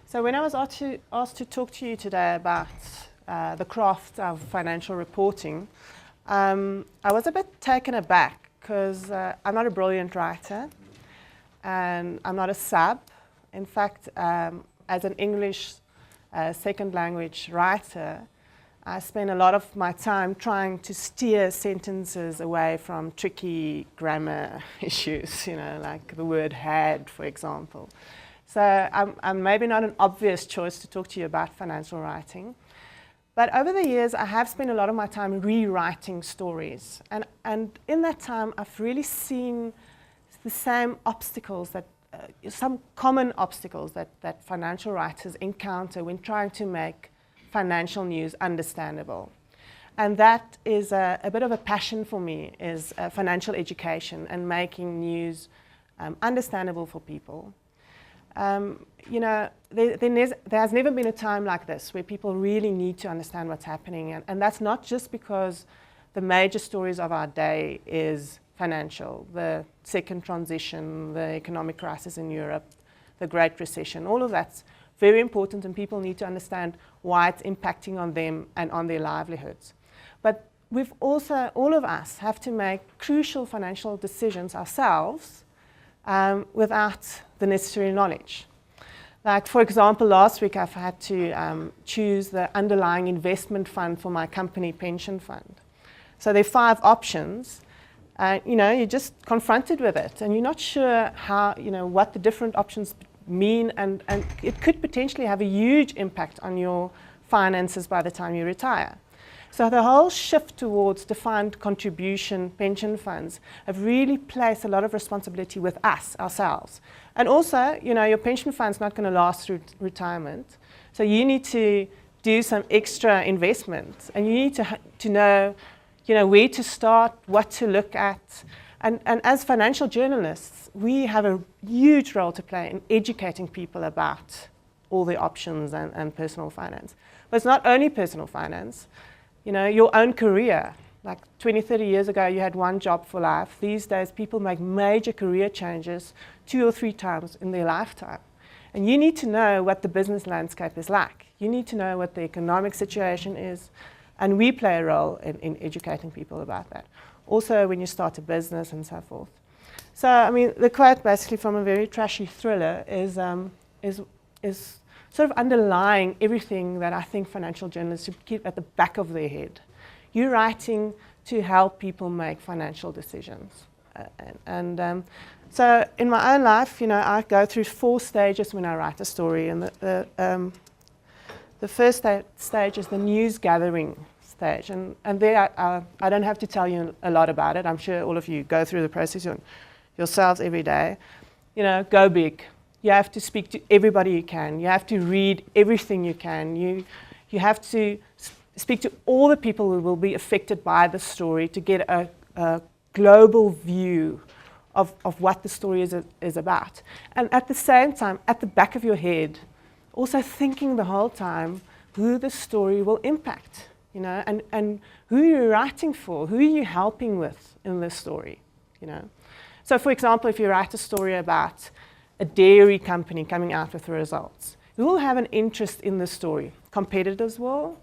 So when I was asked to talk to you today about the craft of financial reporting, I was a bit taken aback because I'm not a brilliant writer and I'm not a sub. In fact, as an English second language writer, I spend a lot of my time trying to steer sentences away from tricky grammar issues, like the word had, for example. So I'm maybe not an obvious choice to talk to you about financial writing. But over the years, I have spent a lot of my time rewriting stories. And in that time, I've really seen the same obstacles, some common obstacles that financial writers encounter when trying to make financial news understandable. And that is a bit of a passion for me, is financial education and making news understandable for people. There has never been a time like this where people really need to understand what's happening. And that's not just because the major stories of our day is financial, the second transition, the economic crisis in Europe, the Great Recession, all of that's very important, and people need to understand why it's impacting on them and on their livelihoods. But we've also, all of us, have to make crucial financial decisions ourselves without the necessary knowledge. Like, for example, last week I've had to choose the underlying investment fund for my company pension fund. So there are 5 options. You're just confronted with it, and you're not sure how, what the different options mean, and it could potentially have a huge impact on your finances by the time you retire. So the whole shift towards defined contribution pension funds have really placed a lot of responsibility with us, ourselves. And also, your pension fund's not going to last through retirement. So you need to do some extra investments, and you need to know, where to start, what to look at. And as financial journalists, we have a huge role to play in educating people about all the options and personal finance. But it's not only personal finance. Your own career. Like 20, 30 years ago, you had one job for life. These days, people make major career changes 2 or 3 times in their lifetime. And you need to know what the business landscape is like. You need to know what the economic situation is. And we play a role in educating people about that. Also, when you start a business and so forth. So, the quote basically from a very trashy thriller is sort of underlying everything that I think financial journalists should keep at the back of their head. You're writing to help people make financial decisions. So in my own life, I go through 4 stages when I write a story. And the first stage is the news gathering stage. And there I don't have to tell you a lot about it. I'm sure all of you go through the process yourselves every day. Go big. You have to speak to everybody you can. You have to read everything you can. You have to speak to all the people who will be affected by the story to get a global view of what the story is about. And at the same time, at the back of your head, also thinking the whole time who the story will impact, and who you're writing for, who are you helping with in this story, So for example, if you write a story about a dairy company coming out with the results, who will have an interest in the story? Competitors will,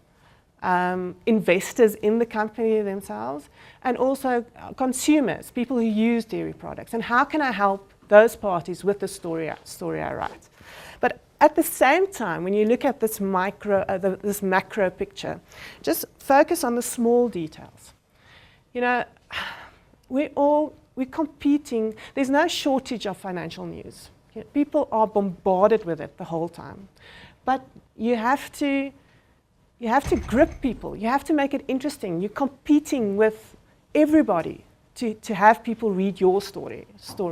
investors in the company themselves, and also consumers, people who use dairy products. And how can I help those parties with the story I write? But at the same time, when you look at this macro picture, just focus on the small details. We're competing. There's no shortage of financial news. People are bombarded with it the whole time. But you have to grip people. You have to make it interesting. You're competing with everybody to have people read your story. So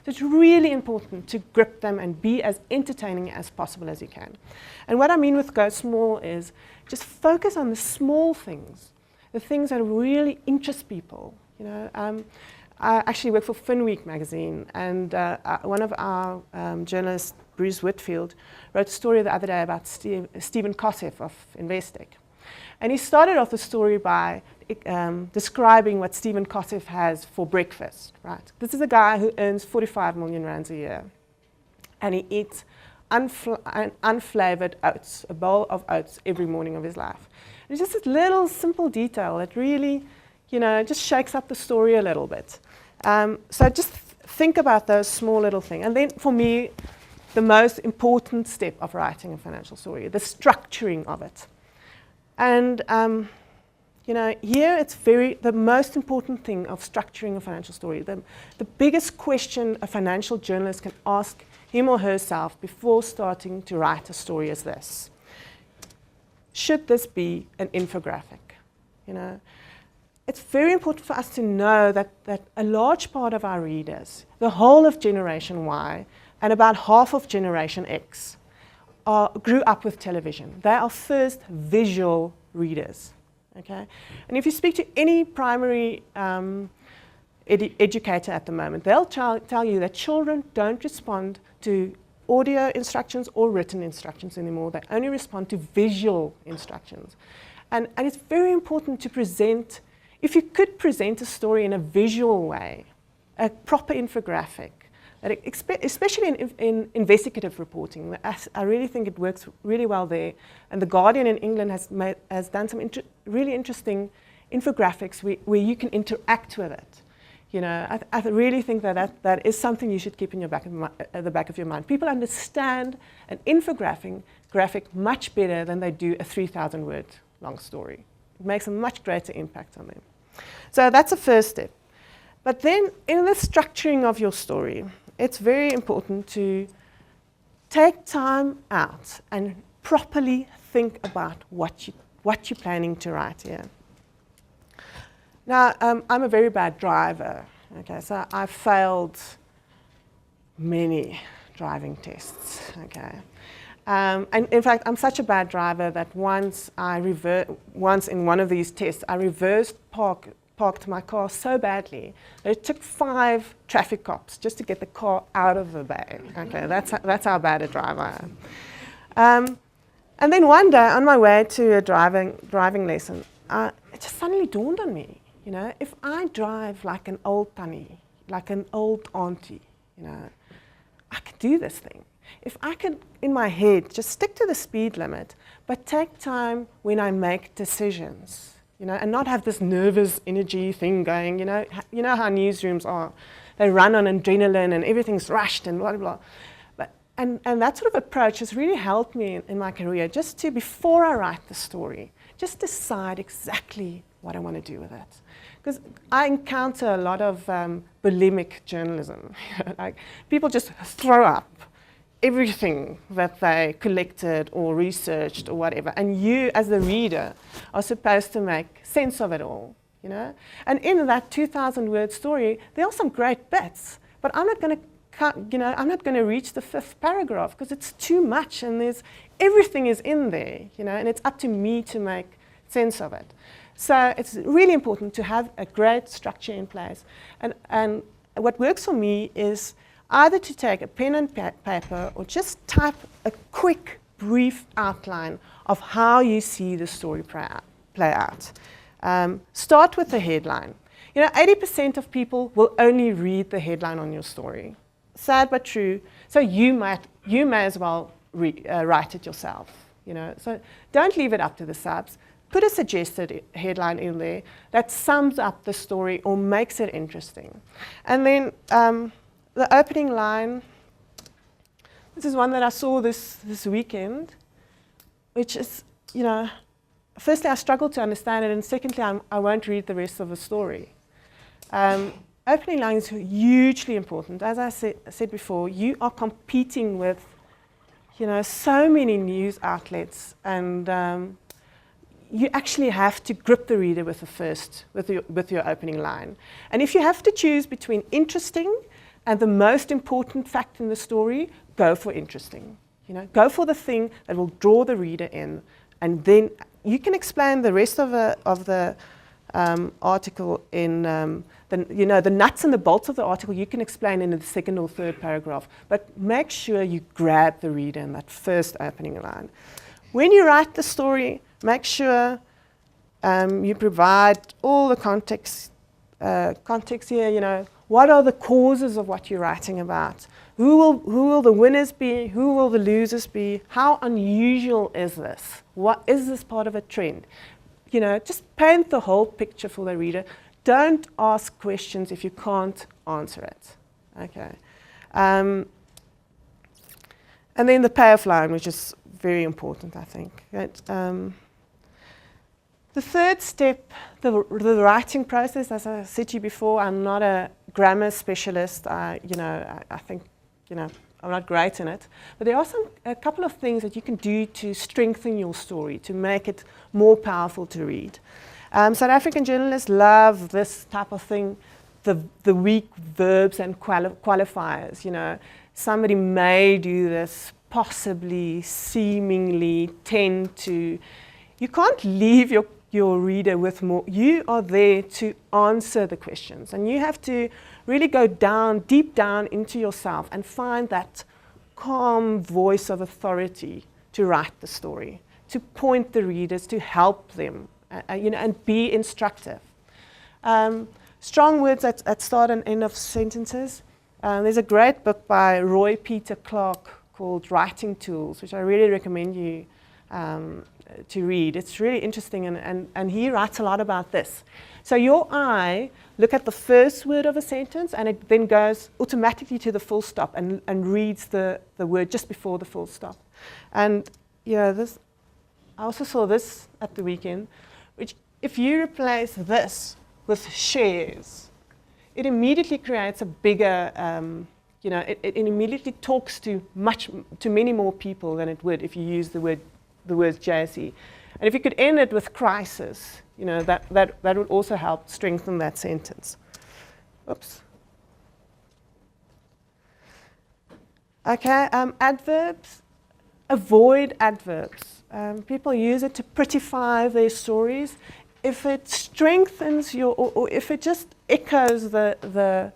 it's really important to grip them and be as entertaining as possible as you can. And what I mean with go small is just focus on the small things, the things that really interest people. I actually work for FinWrite magazine, and one of our journalists, Bruce Whitfield, wrote a story the other day about Stephen Kosef of Investec. And he started off the story by describing what Stephen Kosef has for breakfast, right? This is a guy who earns 45 million rands a year, and he eats unflavored oats, a bowl of oats every morning of his life. It's just a little simple detail that really, just shakes up the story a little bit. So just think about those small little things. And then for me, the most important step of writing a financial story, the structuring of it. And here it's the most important thing of structuring a financial story. The biggest question a financial journalist can ask him or herself before starting to write a story is this: should this be an infographic? It's very important for us to know that a large part of our readers, the whole of Generation Y and about half of Generation X, grew up with television. They are first visual readers. Okay? And if you speak to any primary educator at the moment, they'll tell you that children don't respond to audio instructions or written instructions anymore. They only respond to visual instructions. And it's very important to present, if you could present a story in a visual way, a proper infographic, especially in investigative reporting. I really think it works really well there. And The Guardian in England has done some really interesting infographics where you can interact with it. I really think that is something you should keep in at the back of your mind. People understand an infographic much better than they do a 3,000 word long story. It makes a much greater impact on them. So that's the first step. But then in the structuring of your story, it's very important to take time out and properly think about what you're planning to write here. Now, I'm a very bad driver. Okay, so I failed many driving tests. Okay, and in fact, I'm such a bad driver that once in one of these tests, I reversed parked my car so badly that it took 5 traffic cops just to get the car out of the bay. Okay, that's how bad a driver I am. And then one day, on my way to a driving lesson, it just suddenly dawned on me, if I drive like an old tannie, like an old auntie, I could do this thing. If I could, in my head, just stick to the speed limit, but take time when I make decisions, and not have this nervous energy thing going. You know how newsrooms are. They run on adrenaline and everything's rushed and blah, blah, blah. And that sort of approach has really helped me in my career, just to, before I write the story, just decide exactly what I want to do with it. Because I encounter a lot of bulimic journalism. Like, people just throw up everything that they collected or researched or whatever, and you as the reader are supposed to make sense of it all, And in that 2,000 word story, there are some great bits, but I'm not going to I'm not going to reach the 5th paragraph because it's too much, and everything is in there, and it's up to me to make sense of it. So it's really important to have a great structure in place, and what works for me is either to take a pen and paper or just type a quick, brief outline of how you see the story play out. Start with the headline. 80% of people will only read the headline on your story. Sad but true. So you may as well write it yourself. So don't leave it up to the subs. Put a suggested headline in there that sums up the story or makes it interesting. And then the opening line, this is one that I saw this weekend, which is, firstly, I struggled to understand it, and secondly, I won't read the rest of the story. Opening line is hugely important. As I said before, you are competing with, so many news outlets, and you actually have to grip the reader with your opening line. And if you have to choose between interesting and the most important fact in the story, go for interesting. Go for the thing that will draw the reader in, and then you can explain the rest of the article in the nuts and the bolts of the article. You can explain in the 2nd or 3rd paragraph, but make sure you grab the reader in that first opening line. When you write the story, make sure you provide all the context here. What are the causes of what you're writing about? Who will the winners be? Who will the losers be? How unusual is this? What is this part of a trend? You know, just paint the whole picture for the reader. Don't ask questions if you can't answer it. Okay. And then the payoff line, which is very important, I think. Right? The third step, the writing process, as I said to you before, I'm not a grammar specialist. I think, I'm not great in it. But there are a couple of things that you can do to strengthen your story, to make it more powerful to read. South African journalists love this type of thing, the weak verbs and qualifiers. You know, somebody may do this, possibly, seemingly, tend to. You can't leave your reader with more. You are there to answer the questions, and you have to really go deep down into yourself and find that calm voice of authority to write the story, to point the readers, to help them, and be instructive. Strong words at start and end of sentences. There's a great book by Roy Peter Clark called Writing Tools, which I really recommend you to read. It's really interesting, and he writes a lot about this. So your eye look at the first word of a sentence, and it then goes automatically to the full stop and reads the word just before the full stop. And I also saw this at the weekend, which if you replace this with shares, it immediately creates a bigger, it immediately talks to many more people than it would if you use the word JSE. And if you could end it with crisis, that would also help strengthen that sentence. Oops. Okay, adverbs. Avoid adverbs. People use it to prettify their stories. If it strengthens or if it just echoes the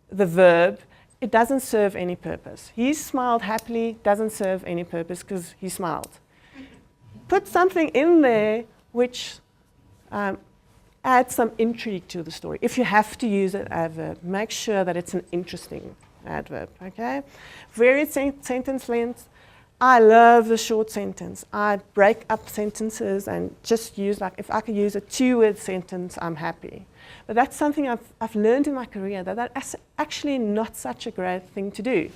verb, it doesn't serve any purpose. He smiled happily doesn't serve any purpose because he smiled. Put something in there which adds some intrigue to the story. If you have to use an adverb, make sure that it's an interesting adverb, okay? Varied sentence length. I love the short sentence. I break up sentences and just use, if I could use a 2-word sentence, I'm happy. But that's something I've learned in my career, that's actually not such a great thing to do.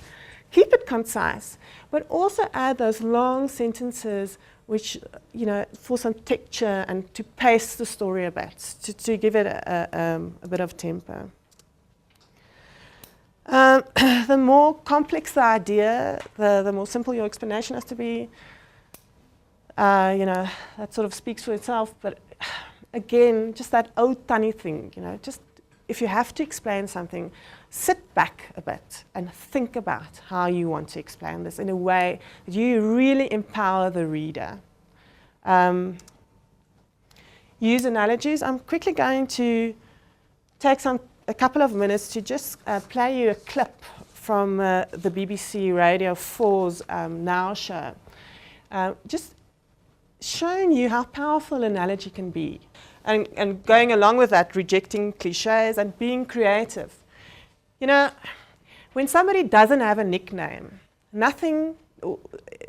Keep it concise, but also add those long sentences which, for some texture and to pace the story a bit, to give it a bit of tempo. The more complex the idea, the more simple your explanation has to be. That sort of speaks for itself. But again, just that old tunny thing, just if you have to explain something, sit back a bit and think about how you want to explain this in a way that you really empower the reader. Use analogies. I'm quickly going to take a couple of minutes to just play you a clip from the BBC Radio 4's Now show. Just showing you how powerful analogy can be. And going along with that, rejecting cliches and being creative. When somebody doesn't have a nickname, nothing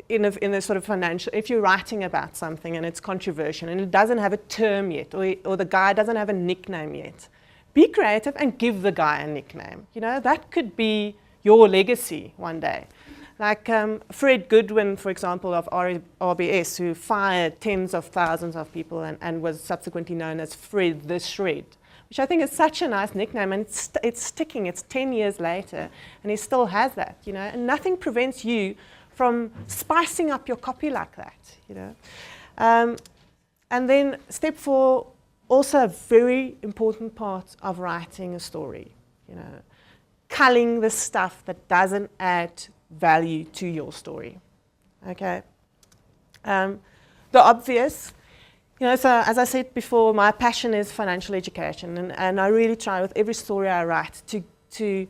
in a sort of financial, if you're writing about something and it's controversial and it doesn't have a term yet, or the guy doesn't have a nickname yet, be creative and give the guy a nickname. That could be your legacy one day. Like Fred Goodwin, for example, of RBS, who fired tens of thousands of people and was subsequently known as Fred the Shred, which I think is such a nice nickname, and it's sticking. It's 10 years later, and he still has that, and nothing prevents you from spicing up your copy like that, And then step 4, also a very important part of writing a story, culling the stuff that doesn't add value to your story, okay? The obvious, so as I said before, my passion is financial education, and I really try with every story I write to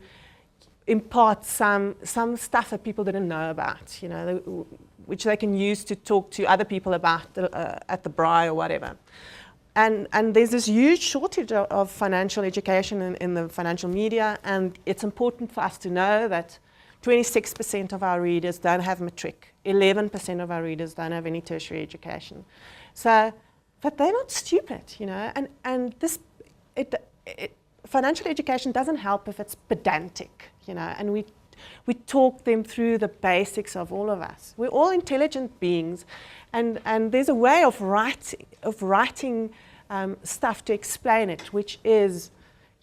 impart some stuff that people didn't know about, which they can use to talk to other people about at the braai or whatever. and there's this huge shortage of financial education in the financial media, and it's important for us to know that 26% of our readers don't have matric, 11% of our readers don't have any tertiary education. So, but they're not stupid, you know, and this, financial education doesn't help if it's pedantic, you know, and we talk them through the basics of all of us. We're all intelligent beings, and there's a way of writing stuff to explain it, which is,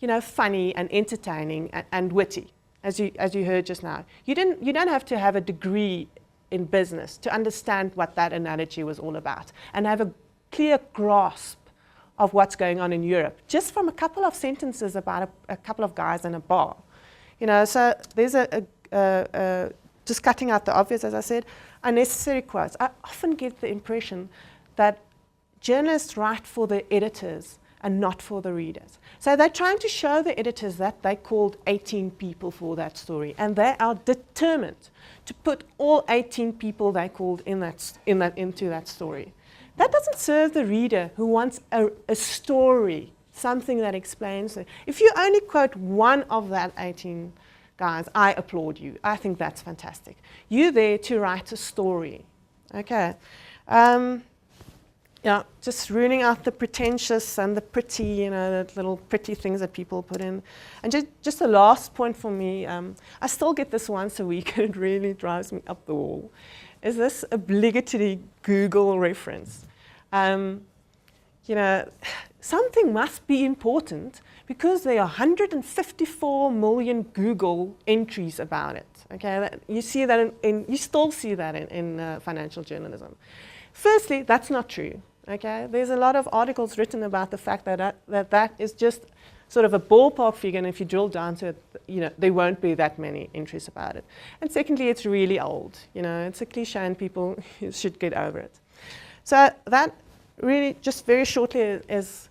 you know, funny and entertaining and witty, as you heard just now. You don't have to have a degree in business to understand what that analogy was all about and have a clear grasp of what's going on in Europe, just from a couple of sentences about a couple of guys in a bar. You know, so there's just cutting out the obvious, as I said, unnecessary quotes. I often get the impression that journalists write for the editors and not for the readers. So they're trying to show the editors that they called 18 people for that story, and they are determined to put all 18 people they called into that story. That doesn't serve the reader who wants a story, something that explains it. If you only quote one of that 18 guys, I applaud you. I think that's fantastic. You're there to write a story. Okay. Yeah, just ruling out the pretentious and the pretty, you know, the little pretty things that people put in. And just the last point for me, I still get this once a week, and it really drives me up the wall, is this obligatory Google reference. You know, something must be important because there are 154 million Google entries about it. Okay, you see that you still see that in financial journalism. Firstly, that's not true. Okay, there's a lot of articles written about the fact that is just sort of a ballpark figure, and if you drill down to it, you know, there won't be that many entries about it. And secondly, it's really old. You know, it's a cliche, and people should get over it. So that really, just very shortly, is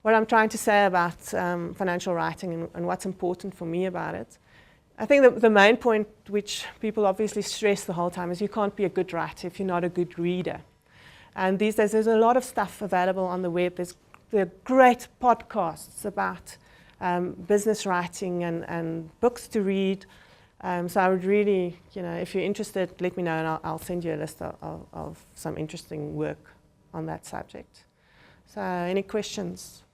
what I'm trying to say about financial writing and what's important for me about it. I think the main point, which people obviously stress the whole time, is you can't be a good writer if you're not a good reader. And these days, there's a lot of stuff available on the web. There are great podcasts about business writing and books to read. So I would really, you know, if you're interested, let me know, and I'll send you a list of some interesting work on that subject. So any questions?